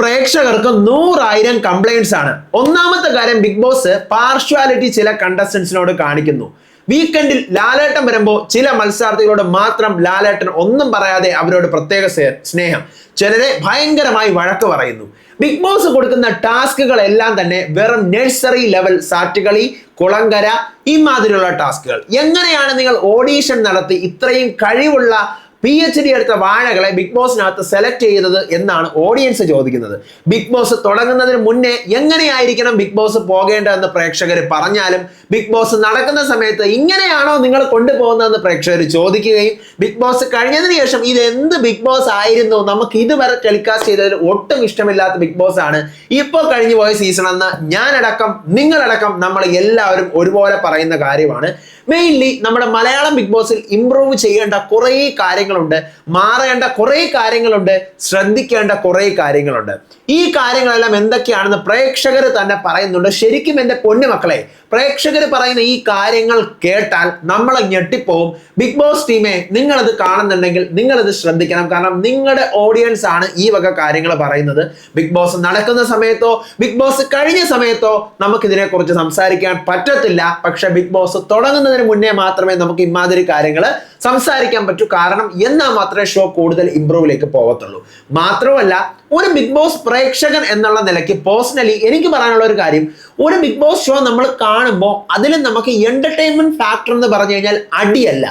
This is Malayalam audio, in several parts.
പ്രേക്ഷകർക്ക് 100,000 കംപ്ലൈന്റ്സ് ആണ്. ഒന്നാമത്തെ കാര്യം, ബിഗ് ബോസ് പാർഷ്വാലിറ്റി ചില കണ്ടസ്റ്റന്റ്സിനോട് കാണിക്കുന്നു. വീക്കെൻഡിൽ ലാലേട്ടൻ വരുമ്പോൾ ചില മത്സരാർത്ഥികളോട് മാത്രം ലാലേട്ടൻ ഒന്നും പറയാതെ അവരോട് പ്രത്യേക സ്നേഹം, ചിലരെ ഭയങ്കരമായി വഴക്ക് പറയുന്നു. ബിഗ് ബോസ് കൊടുക്കുന്ന ടാസ്കുകളെല്ലാം തന്നെ വെറും നഴ്സറി ലെവൽ, സാറ്റുകളി, കുളങ്കര, ഇമാതിരിയുള്ള ടാസ്കുകൾ. എങ്ങനെയാണ് നിങ്ങൾ ഓഡീഷൻ നടത്തി ഇത്രയും കഴിവുള്ള PhD എടുത്ത വാഴകളെ ബിഗ് ബോസിനകത്ത് സെലക്ട് ചെയ്തത് എന്നാണ് ഓഡിയൻസ് ചോദിക്കുന്നത്. ബിഗ് ബോസ് തുടങ്ങുന്നതിന് മുന്നേ എങ്ങനെയായിരിക്കണം ബിഗ് ബോസ് പോകേണ്ടതെന്ന് പ്രേക്ഷകർ പറഞ്ഞാലും, ബിഗ് ബോസ് നടക്കുന്ന സമയത്ത് ഇങ്ങനെയാണോ നിങ്ങൾ കൊണ്ടുപോകുന്നതെന്ന് പ്രേക്ഷകർ ചോദിക്കുകയും, ബിഗ് ബോസ് കഴിഞ്ഞതിന് ശേഷം ഇത് എന്ത് ബിഗ് ബോസ് ആയിരുന്നു, നമുക്ക് ഇതുവരെ ടെലികാസ്റ്റ് ചെയ്തതിൽ ഒട്ടും ഇഷ്ടമില്ലാത്ത ബിഗ് ബോസ് ആണ് ഇപ്പോൾ കഴിഞ്ഞു പോയ സീസൺ എന്ന് ഞാനടക്കം നിങ്ങളടക്കം നമ്മൾ എല്ലാവരും ഒരുപോലെ പറയുന്ന കാര്യമാണ്. മെയിൻലി നമ്മുടെ മലയാളം ബിഗ് ബോസിൽ ഇംപ്രൂവ് ചെയ്യേണ്ട കുറേ കാര്യങ്ങളുണ്ട്, മാറേണ്ട കുറേ കാര്യങ്ങളുണ്ട്, ശ്രദ്ധിക്കേണ്ട കുറേ കാര്യങ്ങളുണ്ട്. ഈ കാര്യങ്ങളെല്ലാം എന്തൊക്കെയാണെന്ന് പ്രേക്ഷകർ തന്നെ പറയുന്നുണ്ട്. ശരിക്കും എൻ്റെ പൊന്നു മക്കളെ, പ്രേക്ഷകർ പറയുന്ന ഈ കാര്യങ്ങൾ കേട്ടാൽ നമ്മൾ ഞെട്ടിപ്പോവും. ബിഗ് ബോസ് ടീമെ, നിങ്ങളത് കാണുന്നുണ്ടെങ്കിൽ നിങ്ങളത് ശ്രദ്ധിക്കണം. കാരണം നിങ്ങളുടെ ഓഡിയൻസ് ആണ് ഈ വക കാര്യങ്ങൾ പറയുന്നത്. ബിഗ് ബോസ് നടക്കുന്ന സമയത്തോ ബിഗ് ബോസ് കഴിഞ്ഞ സമയത്തോ നമുക്കിതിനെക്കുറിച്ച് സംസാരിക്കാൻ പറ്റത്തില്ല. പക്ഷെ ബിഗ് ബോസ് തുടങ്ങുന്നതിന് മുന്നേ മാത്രമേ നമുക്ക് ഇമാതിരി കാര്യങ്ങൾ സംസാരിക്കാൻ പറ്റൂ. കാരണം എന്നാൽ മാത്രമേ ഷോ കൂടുതൽ ഇംപ്രൂവിലേക്ക് പോകത്തുള്ളൂ. മാത്രമല്ല, ഒരു ബിഗ് ബോസ് പ്രേക്ഷകൻ എന്നുള്ള നിലയ്ക്ക് പേഴ്സണലി എനിക്ക് പറയാനുള്ള ഒരു കാര്യം, ഒരു ബിഗ് ബോസ് ഷോ നമ്മൾ കാണുമ്പോൾ അതിൽ നമുക്ക് എന്റർടൈൻമെന്റ് ഫാക്ടർ എന്ന് പറഞ്ഞു കഴിഞ്ഞാൽ അടിയല്ല.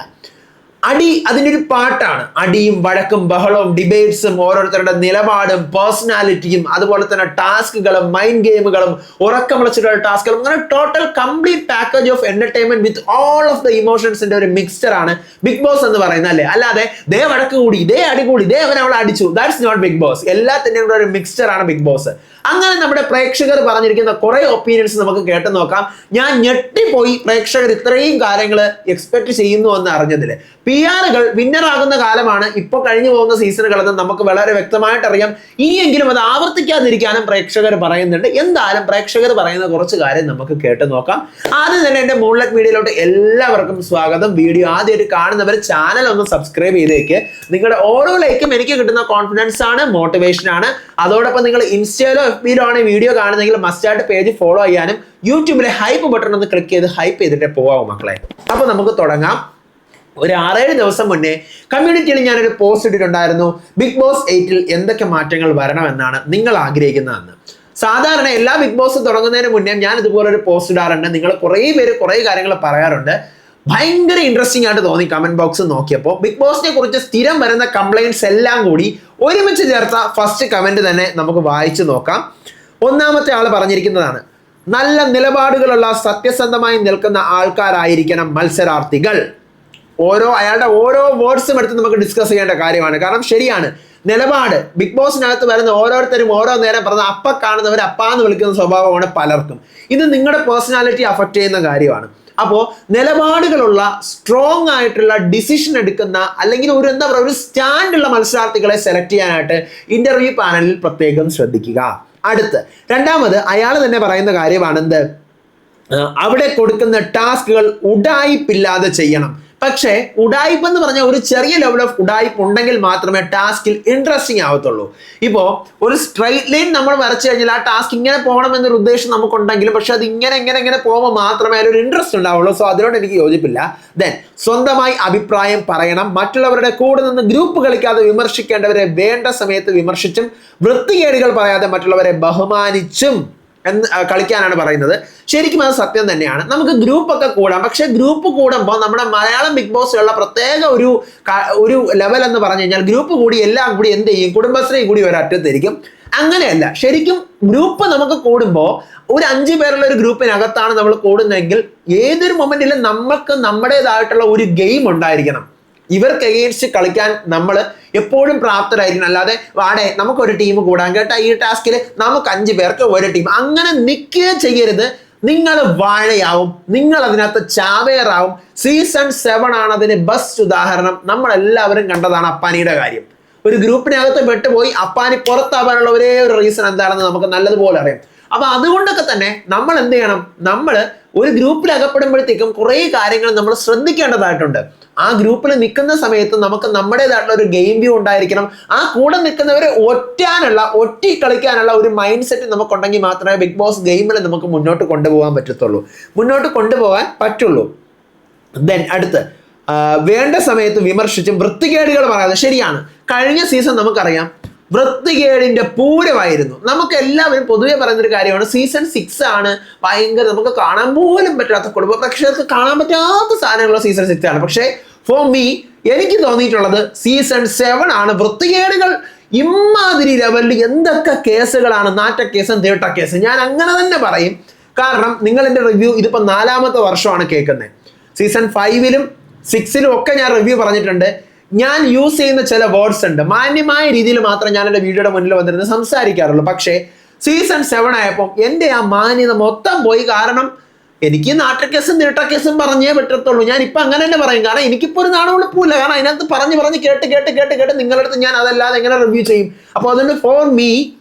അടി അതിൻ്റെ ഒരു പാട്ടാണ്. അടിയും വഴക്കും ബഹളവും ഡിബേറ്റ്സും ഓരോരുത്തരുടെ നിലപാടും പേഴ്സണാലിറ്റിയും അതുപോലെ തന്നെ ടാസ്കുകളും മൈൻഡ് ഗെയിമുകളും ഉറക്കമുളച്ചിട്ടുള്ള ടാസ്കുകളും, അങ്ങനെ total complete package of entertainment with all of the ഇമോഷൻസിന്റെ ഒരു മിക്സ്ചർ ആണ് ബിഗ് ബോസ് എന്ന് പറയുന്നത്, അല്ലേ? അല്ലാതെ ദേ വഴക്ക് കൂടി, ഇതേ അടി കൂടി, ഇതേ അവൻ അവളെ അടിച്ചു, ദാറ്റ്സ് നോട്ട് ബിഗ് ബോസ്. എല്ലാത്തിൻ്റെയും കൂടെ ഒരു മിക്സ്ചർ ആണ് ബിഗ് ബോസ്. അങ്ങനെ നമ്മുടെ പ്രേക്ഷകർ പറഞ്ഞിരിക്കുന്ന കുറെ ഒപ്പീനിയൻസ് നമുക്ക് കേട്ടു നോക്കാം. ഞാൻ ഞെട്ടിപ്പോയി പ്രേക്ഷകർ ഇത്രയും കാര്യങ്ങൾ എക്സ്പെക്ട് ചെയ്യുന്നു എന്ന് അറിഞ്ഞതിൽ. PR-കൾ വിന്നറാകുന്ന കാലമാണ് ഇപ്പോൾ കഴിഞ്ഞു പോകുന്ന സീസണുകളെന്ന് നമുക്ക് വളരെ വ്യക്തമായിട്ട് അറിയാം. ഇനിയെങ്കിലും അത് ആവർത്തിക്കാതിരിക്കാനും പ്രേക്ഷകർ പറയുന്നുണ്ട്. എന്തായാലും പ്രേക്ഷകർ പറയുന്ന കുറച്ച് കാര്യം നമുക്ക് കേട്ടു നോക്കാം. ആദ്യം തന്നെ എൻ്റെ മൂൺലൈറ്റ് മീഡിയയിലോട്ട് എല്ലാവർക്കും സ്വാഗതം. വീഡിയോ ആദ്യമായിട്ട് കാണുന്നവർ ചാനൽ ഒന്ന് സബ്സ്ക്രൈബ് ചെയ്തേക്ക്. നിങ്ങളുടെ ഓരോ ലൈക്കും എനിക്ക് കിട്ടുന്ന കോൺഫിഡൻസ് ആണ്, മോട്ടിവേഷൻ ആണ്. അതോടൊപ്പം നിങ്ങൾ ഇൻസ്റ്റയിലോ FB-ലോ ആണ് വീഡിയോ കാണുന്നെങ്കിൽ മസ്റ്റായിട്ട് പേജ് ഫോളോ ചെയ്യാനും യൂട്യൂബിലെ ഹൈപ്പ് ബട്ടൺ ഒന്ന് ക്ലിക്ക് ചെയ്ത് ഹൈപ്പ് ചെയ്തിട്ടേ പോവാം മക്കളെ. അപ്പോൾ നമുക്ക് തുടങ്ങാം. ഒരു 6-7 ദിവസം മുന്നേ കമ്മ്യൂണിറ്റിയിൽ ഞാനൊരു പോസ്റ്റ് ഇട്ടിട്ടുണ്ടായിരുന്നു, ബിഗ് ബോസ് 8-ൽ എന്തൊക്കെ മാറ്റങ്ങൾ വരണമെന്നാണ് നിങ്ങൾ ആഗ്രഹിക്കുന്നതെന്ന്. സാധാരണ എല്ലാ ബിഗ് ബോസ് തുടങ്ങുന്നതിന് മുന്നേ ഞാൻ ഇതുപോലൊരു പോസ്റ്റ് ഇടാറുണ്ട്. നിങ്ങൾ കുറേ പേര് കുറേ കാര്യങ്ങൾ പറയാറുണ്ട്. ഭയങ്കര ഇൻട്രസ്റ്റിംഗ് ആയിട്ട് തോന്നി കമന്റ് ബോക്സ് നോക്കിയപ്പോൾ. ബിഗ് ബോസിനെ കുറിച്ച് സ്ഥിരം വരുന്ന കംപ്ലൈൻറ്റ്സ് എല്ലാം കൂടി ഒരുമിച്ച് ചേർത്ത ഫസ്റ്റ് കമന്റ് തന്നെ നമുക്ക് വായിച്ചു നോക്കാം. ഒന്നാമത്തെ ആൾ പറഞ്ഞിരിക്കുന്നതാണ്, നല്ല നിലപാടുകളുള്ള സത്യസന്ധമായി നിൽക്കുന്ന ആൾക്കാരായിരിക്കണം മത്സരാർത്ഥികൾ. അയാളുടെ ഓരോ വേർഡ്സും എടുത്ത് നമുക്ക് ഡിസ്കസ് ചെയ്യേണ്ട കാര്യമാണ്. കാരണം ശരിയാണ്, നിലപാട് ബിഗ് ബോസിനകത്ത് വരുന്ന ഓരോരുത്തരും ഓരോ നേരം പറഞ്ഞ അപ്പ കാണുന്നവർ അപ്പാന്ന് വിളിക്കുന്ന സ്വഭാവമാണ് പലർക്കും. ഇത് നിങ്ങളുടെ പേഴ്സണാലിറ്റി അഫക്റ്റ് ചെയ്യുന്ന കാര്യമാണ്. അപ്പോൾ നിലപാടുകളുള്ള സ്ട്രോങ് ആയിട്ടുള്ള ഡിസിഷൻ എടുക്കുന്ന അല്ലെങ്കിൽ ഒരു എന്താ പറയുക ഒരു സ്റ്റാൻഡുള്ള മത്സരാർത്ഥികളെ സെലക്ട് ചെയ്യാനായിട്ട് ഇന്റർവ്യൂ പാനലിൽ പ്രത്യേകം ശ്രദ്ധിക്കുക. രണ്ടാമത് അയാൾ തന്നെ പറയുന്ന കാര്യമാണെന്ത്, അവിടെ കൊടുക്കുന്ന ടാസ്കുകൾ ഉഡായിപ്പില്ലാതെ ചെയ്യണം. പക്ഷേ ഉഡായിപ്പ് എന്ന് പറഞ്ഞാൽ ഒരു ചെറിയ ലെവൽ ഓഫ് ഉഡായിപ്പ് ഉണ്ടെങ്കിൽ മാത്രമേ ടാസ്കിൽ ഇൻട്രസ്റ്റിംഗ് ആവത്തുള്ളൂ. ഇപ്പോൾ ഒരു സ്ട്രൈറ്റ് ലൈൻ നമ്മൾ വരച്ചു കഴിഞ്ഞാൽ ആ ടാസ്ക് ഇങ്ങനെ പോകണം എന്നൊരു ഉദ്ദേശം നമുക്കുണ്ടെങ്കിലും പക്ഷെ അത് ഇങ്ങനെ പോകുമ്പോൾ മാത്രമേ അതിലൊരു ഇൻട്രസ്റ്റ് ഉണ്ടാവുള്ളൂ. സോ അതിനോട് എനിക്ക് യോജിപ്പില്ല. ദെൻ സ്വന്തമായി അഭിപ്രായം പറയണം. മറ്റുള്ളവരുടെ കൂടെ നിന്ന് ഗ്രൂപ്പ് കളിക്കാതെ വിമർശിക്കേണ്ടവരെ വേണ്ട സമയത്ത് വിമർശിച്ചും വൃത്തികേടുകൾ പറയാതെ മറ്റുള്ളവരെ ബഹുമാനിച്ചും കളിക്കാനാണ് പറയുന്നത്. ശരിക്കും അത് സത്യം തന്നെയാണ്. നമുക്ക് ഗ്രൂപ്പൊക്കെ കൂടാം, പക്ഷെ ഗ്രൂപ്പ് കൂടുമ്പോൾ നമ്മുടെ മലയാളം ബിഗ് ബോസിലുള്ള പ്രത്യേക ഒരു ലെവൽ എന്ന് പറഞ്ഞു കഴിഞ്ഞാൽ ഗ്രൂപ്പ് കൂടി എല്ലാം കൂടി എന്ത് ചെയ്യും, കുടുംബശ്രീ കൂടി ഒരറ്റത്തിരിക്കും. അങ്ങനെയല്ല, ശരിക്കും ഗ്രൂപ്പ് നമുക്ക് കൂടുമ്പോൾ ഒരു 5 പേരുള്ള ഒരു ഗ്രൂപ്പിനകത്താണ് നമ്മൾ കൂടുന്നതെങ്കിൽ ഏതൊരു മൊമെന്റിലും നമുക്ക് നമ്മുടേതായിട്ടുള്ള ഒരു ഗെയിം ഉണ്ടായിരിക്കണം. ഇവർക്ക് എഗെയിൻസ്റ്റ് കളിക്കാൻ നമ്മൾ എപ്പോഴും പ്രാപ്തരായിരിക്കണം. അല്ലാതെ വാടേ നമുക്കൊരു ടീം കൂടാൻ കേട്ടാ, ഈ ടാസ്കിൽ നമുക്ക് 5 പേർക്ക് ഒരു ടീം, അങ്ങനെ നിൽക്കുകയും ചെയ്യരുത്. നിങ്ങൾ വാഴയാവും, നിങ്ങൾ അതിനകത്ത് ചാവേറാവും. സീസൺ 7 ആണ് അതിന് ബെസ്റ്റ് ഉദാഹരണം. നമ്മളെല്ലാവരും കണ്ടതാണ് അപ്പാനിയുടെ കാര്യം. ഒരു ഗ്രൂപ്പിനകത്ത് പെട്ടുപോയി അപ്പാനി പുറത്താവാനുള്ള ഒരേ ഒരു റീസൺ എന്താണെന്ന് നമുക്ക് നല്ലതുപോലെ അറിയാം. അപ്പൊ അതുകൊണ്ടൊക്കെ തന്നെ നമ്മൾ എന്ത് ചെയ്യണം, നമ്മൾ ഒരു ഗ്രൂപ്പിൽ അകപ്പെടുമ്പോഴത്തേക്കും കുറേ കാര്യങ്ങൾ നമ്മൾ ശ്രദ്ധിക്കേണ്ടതായിട്ടുണ്ട്. ആ ഗ്രൂപ്പിൽ നിൽക്കുന്ന സമയത്ത് നമുക്ക് നമ്മുടേതായിട്ടുള്ള ഒരു ഗെയിം വ്യൂ ഉണ്ടായിരിക്കണം. ആ കൂടെ നിൽക്കുന്നവരെ ഒറ്റി കളിക്കാനുള്ള ഒരു മൈൻഡ് സെറ്റ് നമുക്കുണ്ടെങ്കിൽ മാത്രമേ ബിഗ് ബോസ് ഗെയിമിൽ നമുക്ക് മുന്നോട്ട് കൊണ്ടുപോകാൻ പറ്റുള്ളൂ. ദെൻ അടുത്ത് വേണ്ട സമയത്ത് വിമർശിച്ചും വൃത്തികേടുകൾ പറയാതെ. ശരിയാണ്, കഴിഞ്ഞ സീസൺ നമുക്കറിയാം വൃത്തികേടിന്റെ പൂരമായിരുന്നു. നമുക്ക് എല്ലാവരും പൊതുവെ പറയുന്നൊരു കാര്യമാണ്, സീസൺ 6 ആണ് ഭയങ്കര നമുക്ക് കാണാൻ പോലും പറ്റാത്ത, കുടുംബ പ്രേക്ഷകർക്ക് കാണാൻ പറ്റാത്ത സാധനങ്ങളുള്ള സീസൺ 6 ആണ്. പക്ഷേ ഫോർ മീ എനിക്ക് തോന്നിയിട്ടുള്ളത് സീസൺ 7 ആണ്. വൃത്തികേടുകൾ ഇമാതിരി ലെവലിൽ എന്തൊക്കെ കേസുകളാണ്, നാറ്റക്കേസും തേട്ടക്കേസും, ഞാൻ അങ്ങനെ തന്നെ പറയും. കാരണം നിങ്ങൾ എൻ്റെ റിവ്യൂ ഇതിപ്പോൾ 4ാമത്തെ വർഷമാണ് കേൾക്കുന്നത്. സീസൺ 5ലും 6ലും ഒക്കെ ഞാൻ റിവ്യൂ പറഞ്ഞിട്ടുണ്ട്. ഞാൻ യൂസ് ചെയ്യുന്ന ചില വേർഡ്സ് ഉണ്ട്, മാന്യമായ രീതിയിൽ മാത്രം ഞാൻ എൻ്റെ വീഡിയോയുടെ മുന്നിൽ വന്നിരുന്ന് സംസാരിക്കാറുള്ളൂ. പക്ഷേ സീസൺ 7 ആയപ്പോൾ എൻ്റെ ആ മാന്യത മൊത്തം പോയി. കാരണം എനിക്ക് നാട്ടക്കേസും നീട്ടക്കേസും പറഞ്ഞേ പറ്റത്തുള്ളൂ. ഞാൻ ഇപ്പം അങ്ങനെ തന്നെ പറയും. കാരണം എനിക്കിപ്പോൾ ഒരു നാണുവിളിപ്പില്ല. കാരണം അതിനകത്ത് പറഞ്ഞ് കേട്ട് നിങ്ങളുടെ അടുത്ത് ഞാൻ അതല്ലാതെ എങ്ങനെ റിവ്യൂ ചെയ്യും? അപ്പോൾ അതുകൊണ്ട് ഫോർ മീ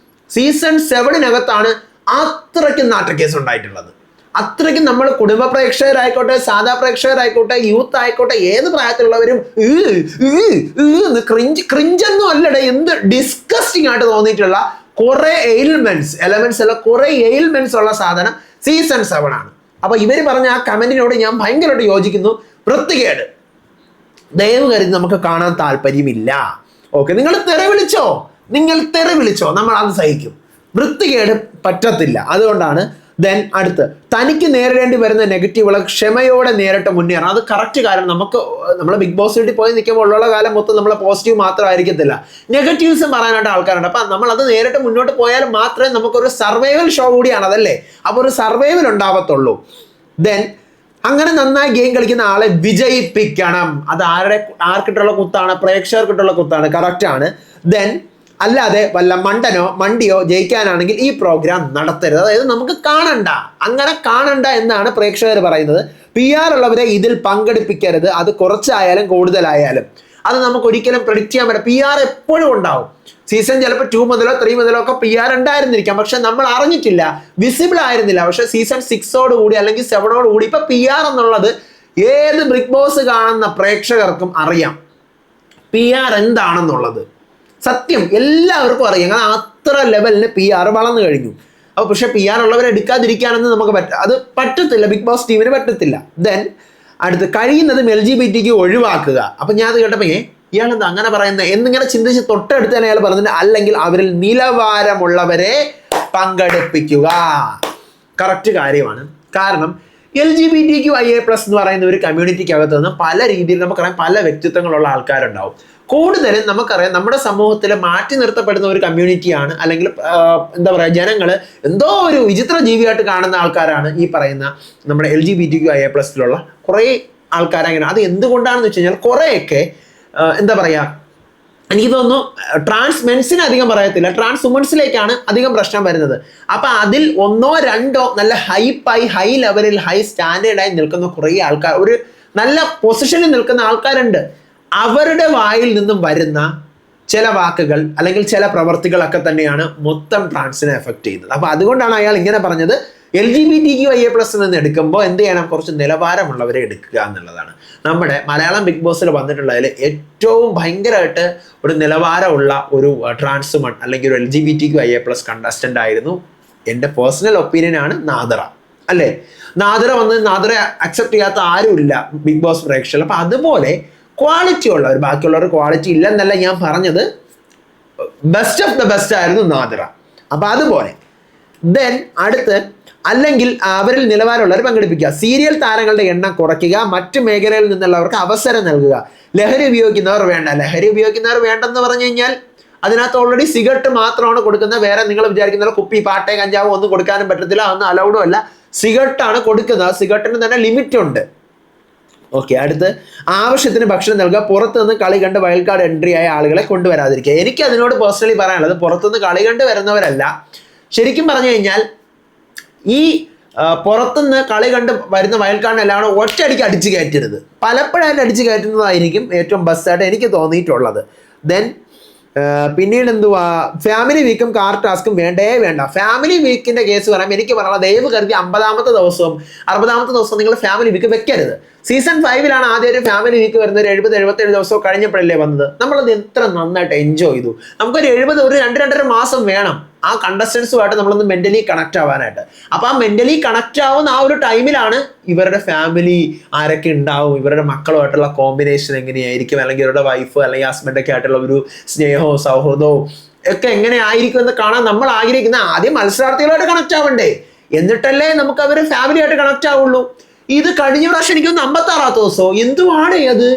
സീസൺ 7-നകത്താണ് അത്രയ്ക്കും നാട്ടക്കേസ് ഉണ്ടായിട്ടുള്ളത്. അത്രയ്ക്കും നമ്മൾ കുടുംബ പ്രേക്ഷകരായിക്കോട്ടെ, സാധാ പ്രേക്ഷകരായിക്കോട്ടെ, യൂത്ത് ആയിക്കോട്ടെ, ഏത് പ്രായത്തിലുള്ളവരും ക്രിഞ്ചൊന്നും അല്ലടേ, എന്ത് ഡിസ്കസ്റ്റിംഗ് ആയിട്ട് തോന്നിയിട്ടുള്ള കുറെ എയിൽമെന്റ്സ് ഉള്ള സാധനം സീസൺ 7 ആണ്. അപ്പൊ ഇവര് പറഞ്ഞ ആ കമന്റിനോട് ഞാൻ ഭയങ്കരമായിട്ട് യോജിക്കുന്നു. വൃത്തികേട് ദയവ് കരുതി നമുക്ക് കാണാൻ താല്പര്യമില്ല. ഓക്കെ, നിങ്ങൾ തെറി വിളിച്ചോ, നമ്മൾ അത് സഹിക്കും. വൃത്തികേട് പറ്റത്തില്ല. അതുകൊണ്ടാണ് ദെൻ അടുത്ത് തനിക്ക് നേരിടേണ്ടി വരുന്ന നെഗറ്റീവുകൾ ക്ഷമയോടെ നേരിട്ട് മുന്നേറണം. അത് കറക്റ്റ്. കാരണം നമ്മൾ ബിഗ് ബോസ് വീട്ടിൽ പോയി നിൽക്കുമ്പോൾ ഉള്ള കാലം മൊത്തം നമ്മളെ പോസിറ്റീവ് മാത്രമായിരിക്കത്തില്ല, നെഗറ്റീവ്സും പറയാനായിട്ട് ആൾക്കാരുണ്ട്. അപ്പം നമ്മൾ അത് നേരിട്ട് മുന്നോട്ട് പോയാൽ മാത്രമേ നമുക്കൊരു സർവൈവൽ ഷോ കൂടിയാണ് അതല്ലേ, അപ്പോൾ ഒരു സർവൈവൽ ഉണ്ടാവത്തുള്ളൂ. ദെൻ അങ്ങനെ നന്നായി ഗെയിം കളിക്കുന്ന ആളെ വിജയിപ്പിക്കണം. അത് ആർക്കിട്ടുള്ള കുത്താണ്? പ്രേക്ഷകർക്കിട്ടുള്ള കുത്താണ്. കറക്റ്റാണ്. ദെൻ അല്ലാതെ വല്ല മണ്ടിയോ ജയിക്കാനാണെങ്കിൽ ഈ പ്രോഗ്രാം നടത്തരുത്. അതായത് നമുക്ക് അങ്ങനെ കാണണ്ട എന്നാണ് പ്രേക്ഷകർ പറയുന്നത്. PR ഉള്ളവരെ ഇതിൽ പങ്കെടുപ്പിക്കരുത്. അത് കുറച്ചായാലും കൂടുതലായാലും അത് നമുക്ക് ഒരിക്കലും പ്രെഡിക്റ്റ് ചെയ്യാൻ പറ്റില്ല. PR എപ്പോഴും ഉണ്ടാവും. സീസൺ ചിലപ്പോൾ 2 മുതലോ 3 മുതലോ ഒക്കെ PR ഉണ്ടായിരുന്നിരിക്കാം, പക്ഷെ നമ്മൾ അറിഞ്ഞിട്ടില്ല, വിസിബിൾ ആയിരുന്നില്ല. പക്ഷെ സീസൺ 6 കൂടി അല്ലെങ്കിൽ 7 കൂടി ഇപ്പൊ PR എന്നുള്ളത് ഏത് ബിഗ് ബോസ് കാണുന്ന പ്രേക്ഷകർക്കും അറിയാം PR എന്താണെന്നുള്ളത്. സത്യം എല്ലാവർക്കും അറിയാം. കാരണം അത്ര ലെവലിന് PR വളർന്നു കഴിഞ്ഞു. അപ്പോൾ പക്ഷെ PR ഉള്ളവരെ എടുക്കാതിരിക്കാനെന്ന് നമുക്ക് അത് പറ്റത്തില്ല, ബിഗ് ബോസ് ടീമിന് പറ്റത്തില്ല. ദെൻ അടുത്ത് കഴിയുന്നതും LGBTQ ഒഴിവാക്കുക. അപ്പം ഞാൻ അത് കേട്ടപ്പോൾ ഇയാളെന്താ അങ്ങനെ പറയുന്നത് എന്നിങ്ങനെ ചിന്തിച്ച് തൊട്ടടുത്ത് തന്നെ അയാൾ പറഞ്ഞിട്ട്, അല്ലെങ്കിൽ അവരിൽ നിലവാരമുള്ളവരെ പങ്കെടുപ്പിക്കുക. കറക്റ്റ് കാര്യമാണ്. കാരണം LGBTQIA+ എന്ന് പറയുന്ന ഒരു കമ്മ്യൂണിറ്റിക്കകത്ത് നിന്ന് പല രീതിയിൽ നമുക്കറിയാം പല വ്യക്തിത്വങ്ങളുള്ള ആൾക്കാരുണ്ടാവും. കൂടുതലും നമുക്കറിയാം നമ്മുടെ സമൂഹത്തിൽ മാറ്റി നിർത്തപ്പെടുന്ന ഒരു കമ്മ്യൂണിറ്റിയാണ്, അല്ലെങ്കിൽ എന്താ പറയുക, ജനങ്ങൾ എന്തോ ഒരു വിചിത്ര ജീവിയായിട്ട് കാണുന്ന ആൾക്കാരാണ് ഈ പറയുന്ന നമ്മുടെ LGBTQIA+ലുള്ള കുറേ ആൾക്കാരങ്ങനെ. അത് എന്തുകൊണ്ടാണെന്ന് വെച്ച് കഴിഞ്ഞാൽ കുറേയൊക്കെ എന്താ പറയുക, എനിക്ക് തോന്നുന്നു ട്രാൻസ് മെൻസിന് അധികം പറയത്തില്ല, ട്രാൻസ് വുമൻസിലേക്കാണ് അധികം പ്രശ്നം വരുന്നത്. അപ്പം അതിൽ 1-2 നല്ല ഹൈ ലെവലിൽ ഹൈ സ്റ്റാൻഡേർഡായി നിൽക്കുന്ന കുറേ ആൾക്കാർ, ഒരു നല്ല പൊസിഷനിൽ നിൽക്കുന്ന ആൾക്കാരുണ്ട്. അവരുടെ വായിൽ നിന്നും വരുന്ന ചില വാക്കുകൾ അല്ലെങ്കിൽ ചില പ്രവർത്തികളൊക്കെ തന്നെയാണ് മൊത്തം ട്രാൻസിനെ എഫക്ട് ചെയ്യുന്നത്. അപ്പോൾ അതുകൊണ്ടാണ് അയാൾ ഇങ്ങനെ പറഞ്ഞത്, LGBTQIA+ നിന്ന് എടുക്കുമ്പോൾ എന്ത് ചെയ്യണം, കുറച്ച് നിലവാരമുള്ളവരെ എടുക്കുക എന്നുള്ളതാണ്. നമ്മുടെ മലയാളം ബിഗ് ബോസിൽ വന്നിട്ടുള്ളതിൽ ഏറ്റവും ഭയങ്കരമായിട്ട് ഒരു നിലവാരമുള്ള ഒരു ട്രാൻസ്വുമൺ അല്ലെങ്കിൽ ഒരു LGBTQIA+ കണ്ടസ്റ്റൻ്റ് ആയിരുന്നു. എൻ്റെ പേഴ്സണൽ ഒപ്പീനിയനാണ് നാദിറ. അല്ലേ, നാദിറ അക്സെപ്റ്റ് ചെയ്യാത്ത ആരുമില്ല ബിഗ് ബോസ് പ്രേക്ഷകർ. അപ്പം അതുപോലെ ക്വാളിറ്റി ഉള്ളവർ, ബാക്കിയുള്ളവർ ക്വാളിറ്റി ഇല്ലെന്നല്ല ഞാൻ പറഞ്ഞത്, ബെസ്റ്റ് ഓഫ് ദ ബെസ്റ്റ് ആയിരുന്നു നാദിറ. അപ്പം അതുപോലെ ദെൻ അടുത്ത് അല്ലെങ്കിൽ അവരിൽ നിലവാരമുള്ളവർ പങ്കെടുപ്പിക്കുക. സീരിയൽ താരങ്ങളുടെ എണ്ണം കുറയ്ക്കുക. മറ്റു മേഖലയിൽ നിന്നുള്ളവർക്ക് അവസരം നൽകുക. ലഹരി ഉപയോഗിക്കുന്നവർ വേണ്ടെന്ന് പറഞ്ഞു കഴിഞ്ഞാൽ അതിനകത്ത് ഓൾറെഡി സിഗരറ്റ് മാത്രമാണ് കൊടുക്കുന്നത്. വേറെ നിങ്ങൾ വിചാരിക്കുന്ന കുപ്പി, പാട്ടേ, കഞ്ചാവ് ഒന്നും കൊടുക്കാനും പറ്റത്തില്ല, അതൊന്നും അലൗഡും അല്ല. സിഗരറ്റാണ് കൊടുക്കുന്നത്. സിഗരറ്റിന് തന്നെ ലിമിറ്റ് ഉണ്ട്. ഓക്കെ, അടുത്ത് ആവശ്യത്തിന് ഭക്ഷണം നൽകുക. പുറത്തുനിന്ന് കളി കണ്ട് വൈൽഡ് കാർഡ് എൻട്രി ആയ ആളുകളെ കൊണ്ടുവരാതിരിക്കുക. എനിക്ക് അതിനോട് പേഴ്സണലി പറയാനുള്ളത്, പുറത്തുനിന്ന് കളി കണ്ട് വരുന്നവരല്ല, ശരിക്കും പറഞ്ഞു കഴിഞ്ഞാൽ ഈ പുറത്തുനിന്ന് കളി കണ്ട് വരുന്ന വൈൽഡ് കാർഡിനെ എല്ലാം കൂടെ ഒറ്റയടിക്ക് അടിച്ച് കയറ്റരുത്. പലപ്പോഴായിട്ട് അടിച്ച് കയറ്റുന്നതായിരിക്കും ഏറ്റവും ബെസ്റ്റായിട്ട് എനിക്ക് തോന്നിയിട്ടുള്ളത്. ദെൻ പിന്നീട് എന്തുവാ, ഫാമിലി വീക്കും കാർ ടാസ്കും വേണ്ടേ വേണ്ട. ഫാമിലി വീക്കിന്റെ കേസ് പറയാം, എനിക്ക് പറയാം ദയവ് കരുതി 50ാമത്തെ ദിവസവും 60ാമത്തെ ദിവസവും നിങ്ങൾ ഫാമിലി വീക്ക് വെക്കരുത്. സീസൺ 5 ആദ്യം ഒരു ഫാമിലി വീക്ക് വരുന്നത് 70-77 ദിവസവും കഴിഞ്ഞപ്പോഴല്ലേ വന്നത്. നമ്മളത് എത്ര നന്നായിട്ട് എൻജോയ് ചെയ്തു. നമുക്കൊരു 70 ഒരു 2-2.5 മാസം വേണം ആ കണ്ടസ്റ്റൻസുമായിട്ട് നമ്മളൊന്ന് മെന്റലി കണക്ട് ആവാനായിട്ട്. അപ്പൊ ആ മെന്റലി കണക്ട് ആവുന്ന ആ ഒരു ടൈമിലാണ് ഇവരുടെ ഫാമിലി ആരൊക്കെ ഉണ്ടാവും, ഇവരുടെ മക്കളുമായിട്ടുള്ള കോമ്പിനേഷൻ എങ്ങനെയായിരിക്കും, അല്ലെങ്കിൽ ഇവരുടെ വൈഫ് അല്ലെങ്കിൽ ഹസ്ബൻഡൊക്കെ ആയിട്ടുള്ള ഒരു സ്നേഹവും സൗഹൃദവും ഒക്കെ എങ്ങനെ ആയിരിക്കും എന്ന് കാണാൻ നമ്മൾ ആഗ്രഹിക്കുന്ന ആദ്യം മത്സരാർത്ഥികളായിട്ട് കണക്ട് ആവണ്ടേ, എന്നിട്ടല്ലേ നമുക്ക് അവർ ഫാമിലിയായിട്ട് കണക്ട് ആവുള്ളൂ. ഇത് കഴിഞ്ഞ പ്രാവശ്യം എനിക്കൊന്ന് 56ാമത്തെ ദിവസവും എന്തുവാണ് അത്,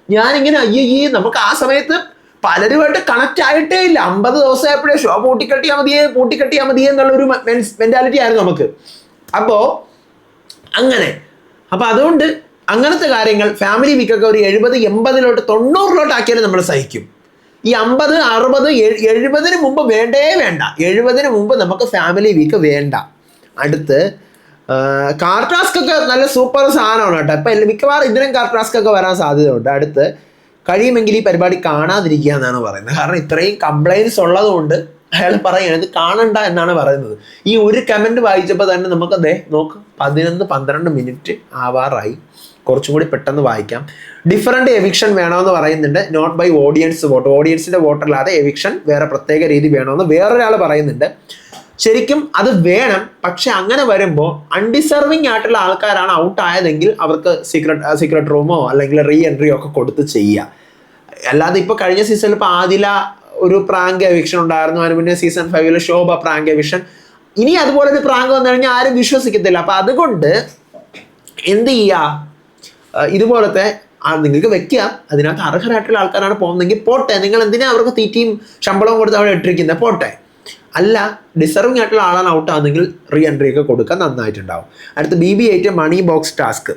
ഞാനിങ്ങനെ അയ്യേ നമുക്ക് ആ സമയത്ത് പലരുമായിട്ട് കണക്ട് ആയിട്ടേ ഇല്ല. 50 ദിവസമായപ്പോഴേ ഷോ പൂട്ടിക്കെട്ടിയാൽ മതിയേ എന്നുള്ളൊരു മെന്റാലിറ്റി ആയിരുന്നു നമുക്ക്. അപ്പോ അങ്ങനെ അതുകൊണ്ട് അങ്ങനത്തെ കാര്യങ്ങൾ ഫാമിലി വീക്കൊക്കെ ഒരു 70, 80 90 ആക്കിയാലും നമ്മൾ സഹിക്കും. ഈ 50, 60, 70 മുമ്പ് വേണ്ടേ വേണ്ട. 70 മുമ്പ് നമുക്ക് ഫാമിലി വീക്ക് വേണ്ട. അടുത്ത് കാർ ടാസ്ക് ഒക്കെ നല്ല സൂപ്പർ സാധനമാണ് കേട്ടോ. ഇപ്പം മിക്കവാറും ഇതിനും കാർ ടാസ്ക് ഒക്കെ വരാൻ സാധ്യതയുണ്ട്. അടുത്ത് കഴിയുമെങ്കിൽ ഈ പരിപാടി കാണാതിരിക്കുക എന്നാണ് പറയുന്നത്. കാരണം ഇത്രയും കംപ്ലൈൻറ്റ്സ് ഉള്ളതുകൊണ്ട് അയാൾ പറയുകയാണ് ഇത് കാണണ്ട എന്നാണ് പറയുന്നത്. ഈ ഒരു കമൻറ്റ് വായിച്ചപ്പോൾ തന്നെ നമുക്കതേ നോക്ക് 11-12 മിനിറ്റ് ആവാറായി. കുറച്ചും കൂടി പെട്ടെന്ന് വായിക്കാം. ഡിഫറൻറ്റ് എവിക്ഷൻ വേണമെന്ന് പറയുന്നുണ്ട്. നോട്ട് ബൈ ഓഡിയൻസ് വോട്ട്, ഓഡിയൻസിൻ്റെ വോട്ടല്ലാതെ എവിക്ഷൻ വേറെ പ്രത്യേക രീതി വേണമെന്ന് വേറൊരാൾ പറയുന്നുണ്ട്. ശരിക്കും അത് വേണം, പക്ഷെ അങ്ങനെ വരുമ്പോൾ അൺഡിസർവിങ് ആയിട്ടുള്ള ആൾക്കാരാണ് ഔട്ട് ആയതെങ്കിൽ അവർക്ക് സീക്രട്ട് റൂമോ അല്ലെങ്കിൽ റീ എൻട്രിയോ ഒക്കെ കൊടുത്ത് ചെയ്യുക. അല്ലാതെ ഇപ്പോൾ കഴിഞ്ഞ സീസണിൽ ഇപ്പോൾ ആദില ഒരു പ്രാങ്ക് എവിക്ഷൻ ഉണ്ടായിരുന്നു, അതിന് മുന്നേ സീസൺ 5 ശോഭ പ്രാങ്ക് എവിക്ഷൻ. ഇനി അതുപോലെ ഒരു പ്രാങ്ക് വന്നു കഴിഞ്ഞാൽ ആരും വിശ്വസിക്കത്തില്ല. അപ്പം അതുകൊണ്ട് എന്ത് ചെയ്യുക, ഇതുപോലത്തെ നിങ്ങൾക്ക് വെക്കുക. അതിനകത്ത് അർഹരായിട്ടുള്ള ആൾക്കാരാണ് പോകുന്നതെങ്കിൽ പോട്ടെ, നിങ്ങൾ എന്തിനാ അവർക്ക് തീറ്റയും ശമ്പളവും കൊടുത്ത് അവിടെ ഇട്ടിരിക്കുന്നത്, പോട്ടെ. അല്ല ഡിസർവിങ് ആയിട്ടുള്ള ആളാണ് ഔട്ട് ആണെങ്കിൽ റീ എൻട്രി ഒക്കെ കൊടുക്കാൻ നന്നായിട്ടുണ്ടാവും. അടുത്ത് BB8 മണി ബോക്സ് ടാസ്ക്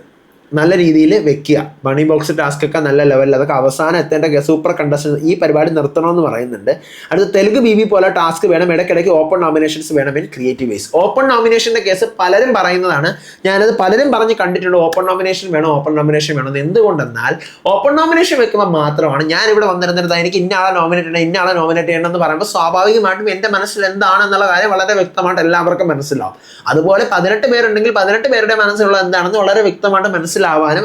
നല്ല രീതിയിൽ വെക്കുക. മണി ബോക്സ് ടാസ്ക് ഒക്കെ നല്ല ലെവലിൽ, അതൊക്കെ അവസാനം എത്തേണ്ട സൂപ്പർ കണ്ടസ്റ്റൻസ് ഈ പരിപാടി നിർത്തണമെന്ന് പറയുന്നുണ്ട്. അടുത്ത് തെലുങ്ക് BB പോലെ ടാസ്ക് വേണം, ഇടയ്ക്കിടയ്ക്ക് ഓപ്പൺ നോമിനേഷൻസ് വേണം ഇൻ ക്രിയേറ്റീവ് വേസ്. ഓപ്പൺ നോമിനേഷൻ്റെ കേസ് പലരും പറയുന്നതാണ്, ഞാനത് പലരും പറഞ്ഞ് കണ്ടിട്ടുണ്ട്. ഓപ്പൺ നോമിനേഷൻ വേണം. എന്തുകൊണ്ടെന്നാൽ ഓപ്പൺ നോമിനേഷൻ വെക്കുമ്പോൾ മാത്രമാണ് ഞാനിവിടെ വന്നിരുന്നത് എനിക്ക് ഇന്നയാളെ നോമിനേറ്റ് ചെയ്യണം എന്ന് പറയുമ്പോൾ സ്വാഭാവികമായിട്ടും എൻ്റെ മനസ്സിൽ എന്താണെന്നുള്ള കാര്യം വളരെ വ്യക്തമായിട്ട് എല്ലാവർക്കും മനസ്സിലാവും. അതുപോലെ 18 പേരുണ്ടെങ്കിൽ 18 പേരുടെ മനസ്സിലുള്ള എന്താണെന്ന് വളരെ വ്യക്തമായിട്ട് മനസ്സിലാവാനും